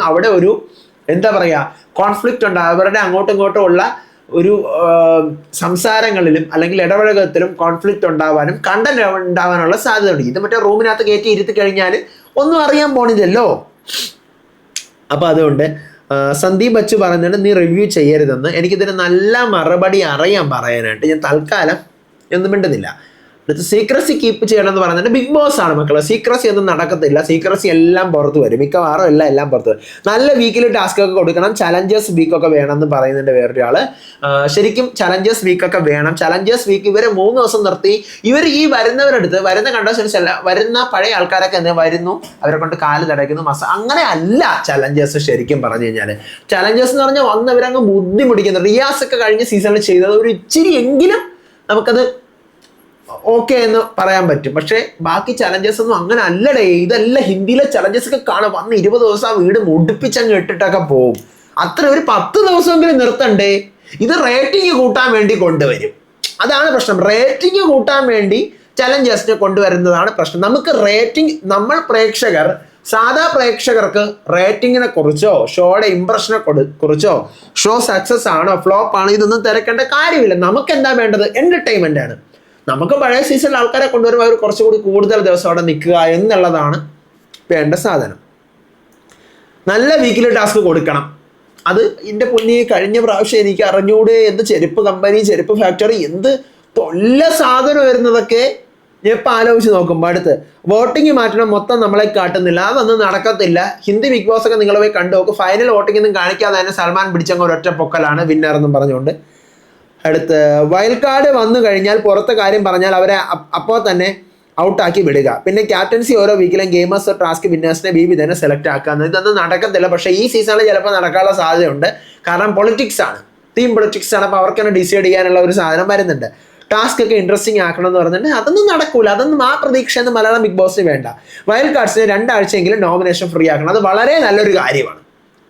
അവിടെ ഒരു എന്താ പറയുക കോൺഫ്ലിക്റ്റ് ഉണ്ടാകും. അവരുടെ അങ്ങോട്ടും ഇങ്ങോട്ടും ഉള്ള ഒരു സംസാരങ്ങളിലും അല്ലെങ്കിൽ ഇടപഴകത്തിലും കോൺഫ്ലിക്റ്റ് ഉണ്ടാവാനും കണ്ടന്റ് ഉണ്ടാവാനുള്ള സാധ്യതയുണ്ട്. ഇത് മറ്റേ റൂമിനകത്ത് കയറ്റി ഇരുത്തി കഴിഞ്ഞാൽ ഒന്നും അറിയാൻ പോണില്ലല്ലോ. അപ്പം അതുകൊണ്ട് സന്ദീപ് ബച്ചു പറയുന്നുണ്ട് നീ റിവ്യൂ ചെയ്യരുതെന്ന്. എനിക്കിതിന് നല്ല മറുപടി അറിയാൻ പറയാനായിട്ട് ഞാൻ തൽക്കാലം ഒന്നും മിണ്ടുന്നില്ല. അടുത്ത് സീക്രസി കീപ്പ് ചെയ്യണമെന്ന് പറയുന്നത് ബിഗ് ബോസ് ആണ് മക്കളെ. സീക്രസി ഒന്നും നടക്കത്തില്ല. സീക്രസി എല്ലാം പുറത്ത് വരും, മിക്കവാറും എല്ലാം പുറത്ത് വരും. നല്ല വീക്കിൽ ടാസ്ക് ഒക്കെ കൊടുക്കണം. ചലഞ്ചേഴ്സ് വീക്കൊക്കെ വേണമെന്ന് പറയുന്നുണ്ട് വേറൊരാള്. ശരിക്കും ചലഞ്ചേഴ്സ് വീക്കൊക്കെ വേണം. ചലഞ്ചേഴ്സ് വീക്ക് ഇവരെ 3 ദിവസം നിർത്തി ഇവർ ഈ വരുന്നവരെടുത്ത് വരുന്ന കണ്ടസ്റ്റൻസ് അല്ല, വരുന്ന പഴയ ആൾക്കാരൊക്കെ എന്ത് വരുന്നു, അവരെ കൊണ്ട് കാല് തടയ്ക്കുന്നു, അങ്ങനെ അല്ല ചലഞ്ചേഴ്സ്. ശരിക്കും പറഞ്ഞു കഴിഞ്ഞാൽ ചലഞ്ചേഴ്സ് എന്ന് പറഞ്ഞാൽ വന്നവരങ്ങ് ബുദ്ധിമുട്ടിക്കുന്നു. റിയാസ് ഒക്കെ കഴിഞ്ഞ സീസണിൽ ചെയ്തത് ഒരു ഇച്ചിരി എങ്കിലും നമുക്കത് ഓക്കെ എന്ന് പറയാൻ പറ്റും. പക്ഷെ ബാക്കി ചലഞ്ചേഴ്സ് ഒന്നും അങ്ങനെ അല്ലടേ. ഇതല്ല ഹിന്ദിയിലെ ചലഞ്ചേഴ്സ് ഒക്കെ കാണാൻ വന്ന് 20 ദിവസം ആ വീട് മുടിപ്പിച്ചങ്ങ് ഇട്ടിട്ടൊക്കെ പോവും. അത്ര ഒരു 10 ദിവസമെങ്കിലും നിർത്തണ്ടേ. ഇത് റേറ്റിംഗ് കൂട്ടാൻ വേണ്ടി കൊണ്ടുവരും, അതാണ് പ്രശ്നം. റേറ്റിംഗ് കൂട്ടാൻ വേണ്ടി ചലഞ്ചേഴ്സിനെ കൊണ്ടുവരുന്നതാണ് പ്രശ്നം. നമുക്ക് റേറ്റിംഗ്, നമ്മൾ പ്രേക്ഷകർ, സാധാ പ്രേക്ഷകർക്ക് റേറ്റിങ്ങിനെ കുറിച്ചോ ഷോയുടെ ഇംപ്രഷനെ കുറിച്ചോ ഷോ സക്സസ് ആണോ ഫ്ലോപ്പ് ആണോ ഇതൊന്നും തിരക്കേണ്ട കാര്യമില്ല. നമുക്ക് എന്താ വേണ്ടത്, എന്റർടൈൻമെന്റ് ആണ്. നമുക്ക് പഴയ സീസണിൽ ആൾക്കാരെ കൊണ്ടുവരുമ്പോൾ അവർ കുറച്ചുകൂടി കൂടുതൽ ദിവസം അവിടെ നിൽക്കുക എന്നുള്ളതാണ് വേണ്ട സാധനം. നല്ല വീക്കിലി ടാസ്ക് കൊടുക്കണം. അത് എൻ്റെ പൊന്നി കഴിഞ്ഞ പ്രാവശ്യം എനിക്ക് അറിഞ്ഞൂടെ എന്ത് ചെരുപ്പ് കമ്പനി, ചെരുപ്പ് ഫാക്ടറി, എന്ത് തൊല്ല സാധനം വരുന്നതൊക്കെ ഞാൻ ഇപ്പം ആലോചിച്ച് നോക്കുമ്പോൾ അടുത്ത് വോട്ടിംഗ് മാറ്റണം, മൊത്തം നമ്മളെ കാട്ടുന്നില്ല, അതൊന്നും നടക്കത്തില്ല. ഹിന്ദി ബിഗ് ബോസ് ഒക്കെ നിങ്ങൾ പോയി കണ്ടു നോക്ക്. ഫൈനൽ വോട്ടിംഗ് ഒന്നും കാണിക്കാതെ തന്നെ സൽമാൻ പിടിച്ചങ്ങ് ഒരൊറ്റ പൊക്കലാണ് വിന്നർ എന്നും പറഞ്ഞുകൊണ്ട്. അടുത്ത് വൈൽഡ് കാർഡ് വന്നു കഴിഞ്ഞാൽ പുറത്തെ കാര്യം പറഞ്ഞാൽ അവരെ അപ്പോൾ തന്നെ ഔട്ടാക്കി വിടുക. പിന്നെ ക്യാപ്റ്റൻസി ഓരോ വീക്കിലും ഗെയിമേഴ്സ് ടാസ്ക് വിന്നേഴ്സിനെ BB തന്നെ സെലക്ട് ആക്കുക. ഇതൊന്നും നടക്കത്തില്ല. പക്ഷേ ഈ സീസണിൽ ചിലപ്പോൾ നടക്കാനുള്ള സാധ്യതയുണ്ട്. കാരണം പൊളിറ്റിക്സ് ആണ്, ടീം പൊളിറ്റിക്സ് ആണ്. അപ്പോൾ അവർക്ക് തന്നെ ഡിസൈഡ് ചെയ്യാനുള്ള ഒരു സാധനം വരുന്നുണ്ട്. ടാസ്ക് ഒക്കെ ഇൻട്രസ്റ്റിംഗ് ആക്കണം എന്ന് പറഞ്ഞിട്ട് അതൊന്നും നടക്കൂല. അതൊന്നും ആ പ്രതീക്ഷയൊന്നും മലയാളം ബിഗ് ബോസിന് വേണ്ട. വൈൽഡ് കാർഡ്സിന് 2 ആഴ്ചയെങ്കിലും നോമിനേഷൻ ഫ്രീ ആക്കണം. അത് വളരെ നല്ലൊരു കാര്യമാണ്.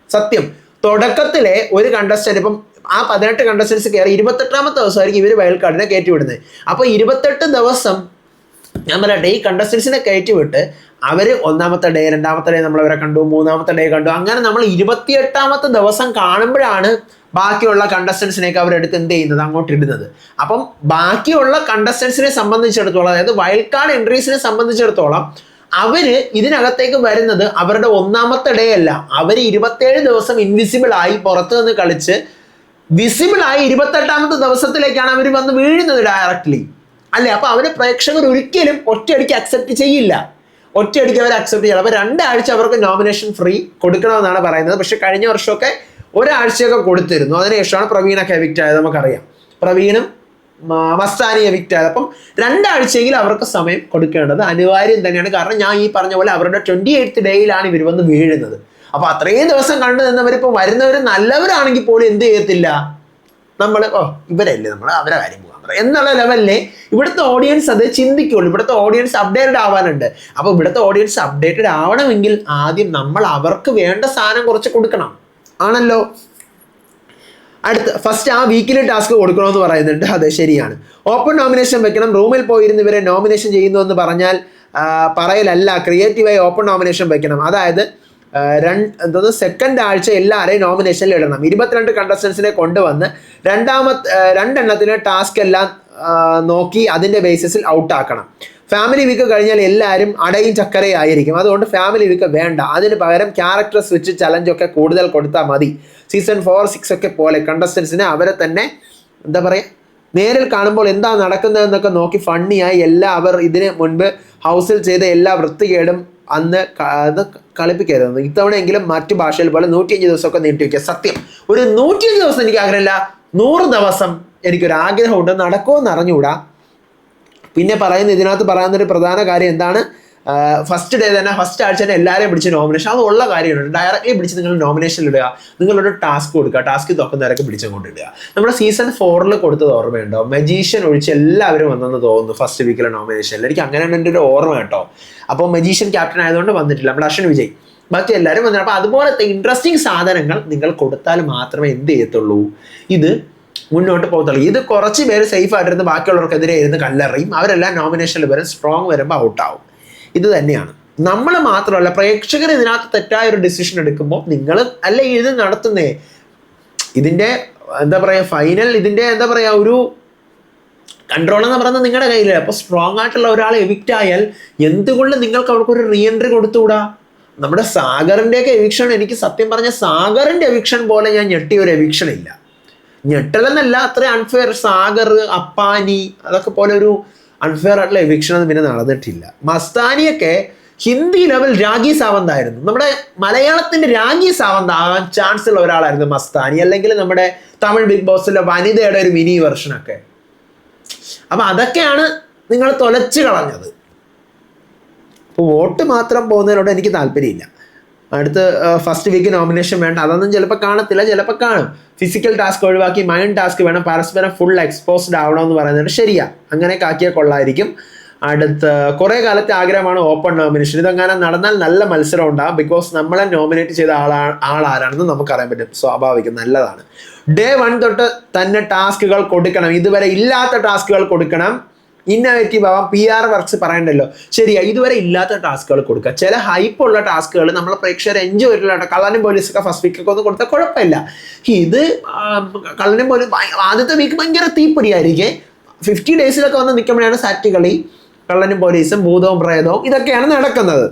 സത്യം തുടക്കത്തിലെ ഒരു കണ്ടസ്റ്റന്റ് ഇപ്പം ആ 18 കണ്ടസ്റ്റൻസ് കയറി 28ാമത്തെ ദിവസമായിരിക്കും ഇവർ വൈൽഡ് കാർഡിനെ കയറ്റി വിടുന്നത്. അപ്പോൾ 28 ദിവസം ഞാൻ പറയട്ടെ, ഈ കണ്ടസ്റ്റൻസിനെ കയറ്റി വിട്ട് അവർ ഒന്നാമത്തെ ഡേ, രണ്ടാമത്തെ ഡേ നമ്മളവരെ കണ്ടു, മൂന്നാമത്തെ ഡേ കണ്ടു, അങ്ങനെ നമ്മൾ 28ാമത്തെ ദിവസം കാണുമ്പോഴാണ് ബാക്കിയുള്ള കണ്ടസ്റ്റൻസിനെയൊക്കെ അവരെടുത്ത് എന്ത് ചെയ്യുന്നത്, അങ്ങോട്ട് ഇടുന്നത്. അപ്പം ബാക്കിയുള്ള കണ്ടസ്റ്റൻസിനെ സംബന്ധിച്ചിടത്തോളം, അതായത് വൈൽഡ് കാർഡ് എൻട്രീസിനെ സംബന്ധിച്ചിടത്തോളം അവര് ഇതിനകത്തേക്ക് വരുന്നത് അവരുടെ ഒന്നാമത്തെ ഡേ അല്ല, അവർ 27 ദിവസം ഇൻവിസിബിൾ ആയി പുറത്തു നിന്ന് കളിച്ച് വിസിബിൾ ആയി 28ാമത്തെ ദിവസത്തിലേക്കാണ് അവർ വന്ന് വീഴുന്നത് ഡയറക്ട്ലി അല്ലേ. അപ്പൊ അവരെ പ്രേക്ഷകർ ഒരിക്കലും ഒറ്റയടിക്ക് അക്സെപ്റ്റ് ചെയ്യില്ല, ഒറ്റയടിക്ക് അവർ അക്സെപ്റ്റ് ചെയ്യണം. അപ്പൊ 2 ആഴ്ച അവർക്ക് നോമിനേഷൻ ഫ്രീ കൊടുക്കണമെന്നാണ് പറയുന്നത്. പക്ഷെ കഴിഞ്ഞ വർഷമൊക്കെ ഒരാഴ്ചയൊക്കെ കൊടുത്തിരുന്നു. അതിനുശേഷമാണ് പ്രവീണൊക്കെ എവിക്റ്റ് ആയത്. നമുക്കറിയാം പ്രവീണും മസ്താനി എവിക്റ്റ് ആയത്. അപ്പം 2 ആഴ്ചയെങ്കിലും അവർക്ക് സമയം കൊടുക്കേണ്ടത് അനിവാര്യം തന്നെയാണ്. കാരണം ഞാൻ ഈ പറഞ്ഞ പോലെ അവരുടെ 28th ഡേയിലാണ് ഇവർ വന്ന് വീഴുന്നത്. അപ്പൊ അത്രയും ദിവസം കണ്ടു നിന്നവരിപ്പോൾ വരുന്നവർ നല്ലവരാണെങ്കിൽ പോലും എന്ത് ചെയ്യത്തില്ല, നമ്മൾ ഇവരല്ലേ, നമ്മൾ അവരെ കാര്യം പോകാൻ പറയാം എന്നുള്ള ലെവലിലെ ഇവിടുത്തെ ഓഡിയൻസ് അത് ചിന്തിക്കുള്ളൂ. ഇവിടുത്തെ ഓഡിയൻസ് അപ്ഡേറ്റഡ് ആവാനുണ്ട്. അപ്പൊ ഇവിടുത്തെ ഓഡിയൻസ് അപ്ഡേറ്റഡ് ആവണമെങ്കിൽ ആദ്യം നമ്മൾ അവർക്ക് വേണ്ട സാധനം കുറച്ച് കൊടുക്കണം ആണല്ലോ. അടുത്ത ഫസ്റ്റ് ആ വീക്കിലി ടാസ്ക് കൊടുക്കണമെന്ന് പറയുന്നുണ്ട്. അതെ, ശരിയാണ്. ഓപ്പൺ നോമിനേഷൻ വെക്കണം. റൂമിൽ പോയിരുന്ന് ഇവരെ നോമിനേഷൻ ചെയ്യുന്നു എന്ന് പറഞ്ഞാൽ പറയലല്ല, ക്രിയേറ്റീവായി ഓപ്പൺ നോമിനേഷൻ വെക്കണം. അതായത് സെക്കൻഡ് ആഴ്ച എല്ലാവരെയും നോമിനേഷനിൽ ഇടണം. 22 കണ്ടസ്റ്റൻസിനെ കൊണ്ടുവന്ന് രണ്ടെണ്ണത്തിന് ടാസ്ക് എല്ലാം നോക്കി അതിൻ്റെ ബേസിസിൽ ഔട്ടാക്കണം. ഫാമിലി വീക്ക് കഴിഞ്ഞാൽ എല്ലാവരും അടയും ചക്കരയും ആയിരിക്കും. അതുകൊണ്ട് ഫാമിലി വീക്ക് വേണ്ട. അതിന് പകരം ക്യാരക്ടർ സ്വിച്ച് ചലഞ്ചൊക്കെ കൂടുതൽ കൊടുത്താൽ മതി. സീസൺ 4, 6 ഒക്കെ പോലെ കണ്ടസ്റ്റൻസിനെ അവരെ തന്നെ എന്താ പറയുക, നേരിൽ കാണുമ്പോൾ എന്താ നടക്കുന്നതെന്നൊക്കെ നോക്കി ഫണ്ണിയായി അവർ ഇതിന് മുൻപ് ഹൗസിൽ ചെയ്ത എല്ലാ വൃത്തികേടും അന്ന് കളിപ്പിക്കരുത്. ഇത്തവണയെങ്കിലും മറ്റു ഭാഷയിൽ പോലെ 105 ദിവസമൊക്കെ നീട്ടിവെക്കുക. സത്യം, ഒരു 105 ദിവസം എനിക്ക് ആഗ്രഹമില്ല, 100 ദിവസം എനിക്കൊരാഗ്രഹമുണ്ട്. നടക്കുമെന്ന് അറിഞ്ഞുകൂടാ. പിന്നെ ഇതിനകത്ത് പറയുന്നൊരു പ്രധാന കാര്യം എന്താണ്, ഫസ്റ്റ് ഡേ തന്നെ, ഫസ്റ്റ് ആഴ്ച തന്നെ എല്ലാവരെയും പിടിച്ച് നോമിനേഷൻ, അത് ഉള്ള കാര്യമാണ്. ഡയറക്റ്റ്ലി പിടിച്ച് നിങ്ങൾ നോമിനേഷനിൽ ഇടുക, നിങ്ങളൊരു ടാസ്ക് കൊടുക്കുക, ടാസ്ക് തുറക്കുന്നവരൊക്കെ പിടിച്ചങ്ങോട്ട് ഇടുക. നമ്മുടെ സീസൺ 4 കൊടുത്തത് ഓർമ്മയുണ്ടോ? മജീഷ്യൻ ഒഴിച്ച് എല്ലാവരും വന്നെന്ന് തോന്നുന്നു ഫസ്റ്റ് വീക്കിലെ നോമിനേഷനിൽ. എനിക്ക് അങ്ങനെയാണ് എൻ്റെ ഒരു ഓർമ്മ കേട്ടോ. അപ്പോൾ മജീഷ്യൻ ക്യാപ്റ്റൻ ആയതുകൊണ്ട് വന്നിട്ടില്ല, നമ്മുടെ അശ്വിൻ വിജയ്, ബാക്കി എല്ലാവരും വന്നിട്ട്. അപ്പോൾ അതുപോലത്തെ ഇൻട്രസ്റ്റിംഗ് സാധനങ്ങൾ നിങ്ങൾ കൊടുത്താൽ മാത്രമേ എന്ത് ചെയ്യത്തുള്ളൂ, ഇത് മുന്നോട്ട് പോകത്തുള്ളൂ. ഇത് കുറച്ച് പേര് സേഫ് ആയിട്ടിരുന്ന് ബാക്കിയുള്ളവർക്കെതിരെ ഇരുന്ന് കല്ലെറിയും. അവരെല്ലാം നോമിനേഷനിൽ വരും, സ്ട്രോങ് വരുമ്പോൾ ഔട്ടാവും. ഇത് തന്നെയാണ്. നമ്മൾ മാത്രമല്ല, പ്രേക്ഷകർ ഇതിനകത്ത് തെറ്റായ ഒരു ഡിസിഷൻ എടുക്കുമ്പോൾ നിങ്ങൾ അല്ല ഇത് നടത്തുന്നേ. ഇതിൻ്റെ എന്താ പറയുക, ഫൈനൽ ഇതിൻ്റെ എന്താ പറയുക, ഒരു കൺട്രോൾ എന്ന് പറയുന്നത് നിങ്ങളുടെ കയ്യിലാണ്. അപ്പോൾ സ്ട്രോങ് ആയിട്ടുള്ള ഒരാൾ എവിക്റ്റ് ആയാൽ എന്തുകൊണ്ട് നിങ്ങൾക്ക് അവർക്കൊരു റീ എൻട്രി കൊടുത്തുകൂടാ? നമ്മുടെ സാഗറിൻ്റെയൊക്കെ എവിക്ഷൻ, എനിക്ക് സത്യം പറഞ്ഞ സാഗറിൻ്റെ എവിക്ഷൻ പോലെ ഞാൻ ഞെട്ടിയ ഒരു എവിക്ഷൻ ഇല്ല. ഞെട്ടലെന്നല്ല, അത്ര അൺഫെയർ. സാഗർ, അപ്പാനി, അതൊക്കെ പോലെ ഒരു അൺഫെയർ ആയിട്ടുള്ള എവിക്ഷൻ ഒന്നും പിന്നെ നടന്നിട്ടില്ല. മസ്താനിയൊക്കെ ഹിന്ദി ലെവൽ രാഗി സാവന്ത് ആയിരുന്നു. നമ്മുടെ മലയാളത്തിന്റെ രാഗി സാവന്ത് ആകാൻ ചാൻസ് ഉള്ള ഒരാളായിരുന്നു മസ്താനി. അല്ലെങ്കിൽ നമ്മുടെ തമിഴ് ബിഗ് ബോസിലെ വനിതയുടെ ഒരു മിനി വെർഷനൊക്കെ. അപ്പൊ അതൊക്കെയാണ് നിങ്ങൾ തൊലച്ചു കളഞ്ഞത്. അപ്പോൾ വോട്ട് മാത്രം പോകുന്നതിനോട് എനിക്ക് താല്പര്യമില്ല. അടുത്ത് ഫസ്റ്റ് വീക്ക് നോമിനേഷൻ വേണ്ട, അതൊന്നും ചിലപ്പോൾ കാണത്തില്ല, ചിലപ്പോൾ കാണും. ഫിസിക്കൽ ടാസ്ക് ഒഴിവാക്കി മൈൻഡ് ടാസ്ക് വേണം, പരസ്പരം ഫുൾ എക്സ്പോസ്ഡ് ആവണമെന്ന് പറയുന്നത് ശരിയാ. അങ്ങനെയൊക്കെ ആക്കിയാൽ കൊള്ളായിരിക്കും. അടുത്ത് കുറേ കാലത്തെ ആഗ്രഹമാണ് ഓപ്പൺ നോമിനേഷൻ. ഇതെങ്ങനെ നടന്നാൽ നല്ല മത്സരം ഉണ്ടാകും. ബിക്കോസ് നമ്മളെ നോമിനേറ്റ് ചെയ്ത ആളാരാണെന്ന് നമുക്കറിയാൻ പറ്റും. സ്വാഭാവികം, നല്ലതാണ്. ഡേ 1 തൊട്ട് തന്നെ ടാസ്കുകൾ കൊടുക്കണം. ഇതുവരെ ഇല്ലാത്ത ടാസ്കുകൾ കൊടുക്കണം. ഇന്നോവേറ്റീവ് ആവാം. PR വർക്ക്സ് പറയണ്ടല്ലോ, ശരിയാ. ഇതുവരെ ഇല്ലാത്ത ടാസ്കുകൾ കൊടുക്കുക. ചില ഹൈപ്പുള്ള ടാസ്കുകൾ നമ്മൾ പ്രേക്ഷകർ എൻജോയ് ചെയ്തിട്ടുള്ള കള്ളനും പോലീസൊക്കെ ഫസ്റ്റ് വീക്കൊക്കെ ഒന്ന് കൊടുത്താൽ കുഴപ്പമില്ല. ഇത് കള്ളനും പോലീസ് ആദ്യത്തെ വീക്ക് ഭയങ്കര തീപ്പൊരിയായിരിക്കേ. 50 ഡേയ്സിലൊക്കെ വന്ന് നിൽക്കുമ്പോഴാണ് സാറ്റ് കളി, കള്ളനും പോലീസും ഭൂതവും പ്രേതവും ഇതൊക്കെയാണ് നടക്കുന്നത്.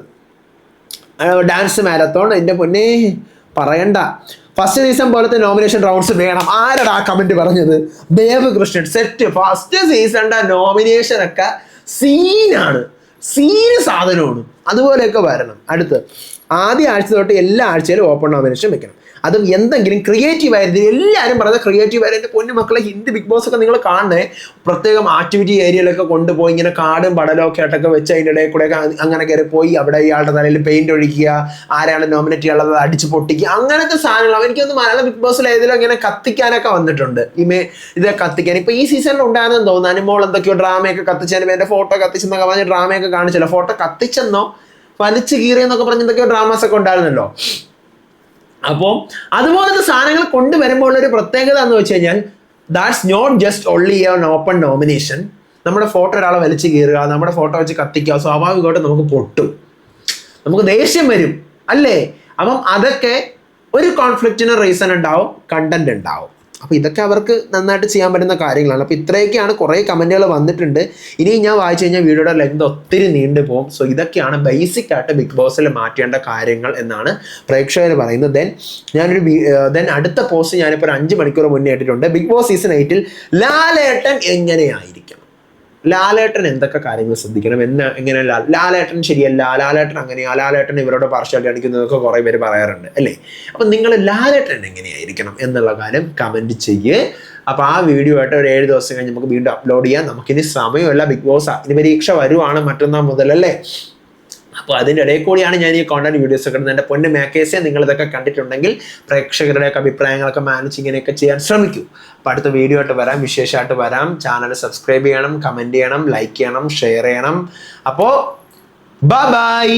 ഡാൻസ് മാരത്തോൺ, എൻ്റെ പൊന്നേ പറയണ്ട. ഫസ്റ്റ് സീസൺ പോലത്തെ നോമിനേഷൻ റൗണ്ട്സ് വേണം. ആരടാ കമന്റ് പറഞ്ഞത്? ദേവ് കൃഷ്ണൻ. സെറ്റ്. ഫസ്റ്റ് സീസണിന്റെ നോമിനേഷൻ ഒക്കെ സീനാണ്, സീന് സാധനമാണ്. അതുപോലെയൊക്കെ വരണം. അടുത്ത് ആദ്യ ആഴ്ച തൊട്ട് എല്ലാ ആഴ്ചയിലും ഓപ്പൺ നോമിനേഷൻ വെക്കണം. അതും എന്തെങ്കിലും ക്രിയേറ്റീവ് ആയിരുന്നു. എല്ലാവരും പറയുന്നത് ക്രിയേറ്റീവ് ആയിരുന്നു. എൻ്റെ പൊന്നു മക്കളെ, ഹിന്ദി ബിഗ് ബോസ് ഒക്കെ നിങ്ങൾ കാണണേ. പ്രത്യേകം ആക്ടിവിറ്റി ഏരിയയിലൊക്കെ കൊണ്ടുപോയി ഇങ്ങനെ കാടും പടലൊക്കെ ആയിട്ടൊക്കെ വെച്ച് അതിൻ്റെ ഇടയിൽ കൂടെ അങ്ങനെ കയറി പോയി അവിടെ ഇയാളുടെ തലയിൽ പെയിന്റ് ഒഴിക്കുക, ആരാണ് നോമിനേറ്റ് ചെയ്യാനുള്ളത് അടിച്ച് പൊട്ടിക്കുക, അങ്ങനത്തെ സാധനങ്ങൾ. എനിക്കൊന്ന് മലയാളം ബിഗ് ബോസിൽ ഏതെങ്കിലും ഇങ്ങനെ കത്തിക്കാനൊക്കെ വന്നിട്ടുണ്ട്. ഇത് കത്തിക്കാൻ ഇപ്പോൾ ഈ സീസണിൽ ഉണ്ടാകുന്നെന്ന് തോന്നുന്നു. അനുമോൾ എന്തൊക്കെയോ ഡ്രാമയൊക്കെ കത്തിച്ചാലും എൻ്റെ ഫോട്ടോ കത്തിച്ചെന്നൊക്കെ പറഞ്ഞ് ഡ്രാമയൊക്കെ കാണിച്ചല്ലോ. ഫോട്ടോ കത്തിച്ചെന്നോ വലിച്ചു കീറിയെന്നൊക്കെ പറഞ്ഞ് എന്തൊക്കെയോ ഡ്രാമാസ് ഒക്കെ ഉണ്ടായിരുന്നല്ലോ. അപ്പോൾ അതുപോലത്തെ സാധനങ്ങൾ കൊണ്ടുവരുമ്പോൾ ഒരു പ്രത്യേകത എന്ന് വെച്ച് കഴിഞ്ഞാൽ that's not just only an open nomination. നമ്മുടെ ഫോട്ടോ ഒരാളെ വലിച്ചു കീറുക, നമ്മുടെ ഫോട്ടോ വെച്ച് കത്തിക്കുക, സ്വാഭാവികമായിട്ടും നമുക്ക് പൊട്ടും, നമുക്ക് ദേഷ്യം വരും അല്ലേ? അപ്പം അതൊക്കെ ഒരു കോൺഫ്ലിക്റ്റിന് റീസൺ ഉണ്ടാവും, കണ്ടന്റ് ഉണ്ടാവും. അപ്പോൾ ഇതൊക്കെ അവർക്ക് നന്നായിട്ട് ചെയ്യാൻ പറ്റുന്ന കാര്യങ്ങളാണ്. അപ്പോൾ ഇത്രയൊക്കെയാണ് കുറേ കമൻറ്റുകൾ വന്നിട്ടുണ്ട്. ഇനി ഞാൻ വായിച്ചു കഴിഞ്ഞാൽ വീഡിയോയുടെ ലെങ്ത് ഒത്തിരി നീണ്ടു പോകും. സോ ഇതൊക്കെയാണ് ബേസിക് ആയിട്ട് ബിഗ് ബോസിൽ മാറ്റേണ്ട കാര്യങ്ങൾ എന്നാണ് പ്രേക്ഷകർ പറയുന്നത്. ദെൻ അടുത്ത പോസ്റ്റ് ഞാനിപ്പോൾ ഒരു 5 മണിക്കൂർ മുന്നേ ഇട്ടിട്ടുണ്ട്. ബിഗ് ബോസ് സീസൺ 8 ലാലേട്ടൻ എങ്ങനെയായിരിക്കണം, ലാലേട്ടൻ എന്തൊക്കെ കാര്യങ്ങൾ ശ്രദ്ധിക്കണം, എങ്ങനെ ലാലേട്ടൻ ശരിയല്ല, ലാലേട്ടൻ അങ്ങനെയാ, ലാലേട്ടൻ ഇവരോട് പാർഷ്യാലിറ്റി കാണിക്കുന്നതൊക്കെ കുറേ പേര് പറയാറുണ്ട് അല്ലേ? അപ്പം നിങ്ങൾ ലാലേട്ടൻ എങ്ങനെയായിരിക്കണം എന്നുള്ള കാര്യം കമൻറ്റ് ചെയ്യേ. അപ്പോൾ ആ വീഡിയോ ആയിട്ട് ഒരു 7 ദിവസം കഴിഞ്ഞ് നമുക്ക് വീണ്ടും അപ്ലോഡ് ചെയ്യാം. നമുക്കിനി സമയമല്ല, ബിഗ് ബോസ് ഇനി പരീക്ഷ വരുവാണ് മറ്റന്നാൾ മുതലല്ലേ. അപ്പോൾ അതിൻ്റെ ഇടയിൽ കൂടിയാണ് ഞാൻ ഈ കോണ്ടന്റ് വീഡിയോസ് ഒക്കെ ഇടുന്നത്. എൻ്റെ പൊന്ന് മേക്കേഴ്സെ, നിങ്ങളിതൊക്കെ കണ്ടിട്ടുണ്ടെങ്കിൽ പ്രേക്ഷകരുടെയൊക്കെ അഭിപ്രായങ്ങളൊക്കെ മാനേജ് ഇങ്ങനെയൊക്കെ ചെയ്യാൻ ശ്രമിക്കൂ. അപ്പോൾ അടുത്ത വീഡിയോ ആയിട്ട് വരാം, വിശേഷമായിട്ട് വരാം. ചാനൽ സബ്സ്ക്രൈബ് ചെയ്യണം, കമൻറ്റ് ചെയ്യണം, ലൈക്ക് ചെയ്യണം, ഷെയർ ചെയ്യണം. അപ്പോൾ ബൈ.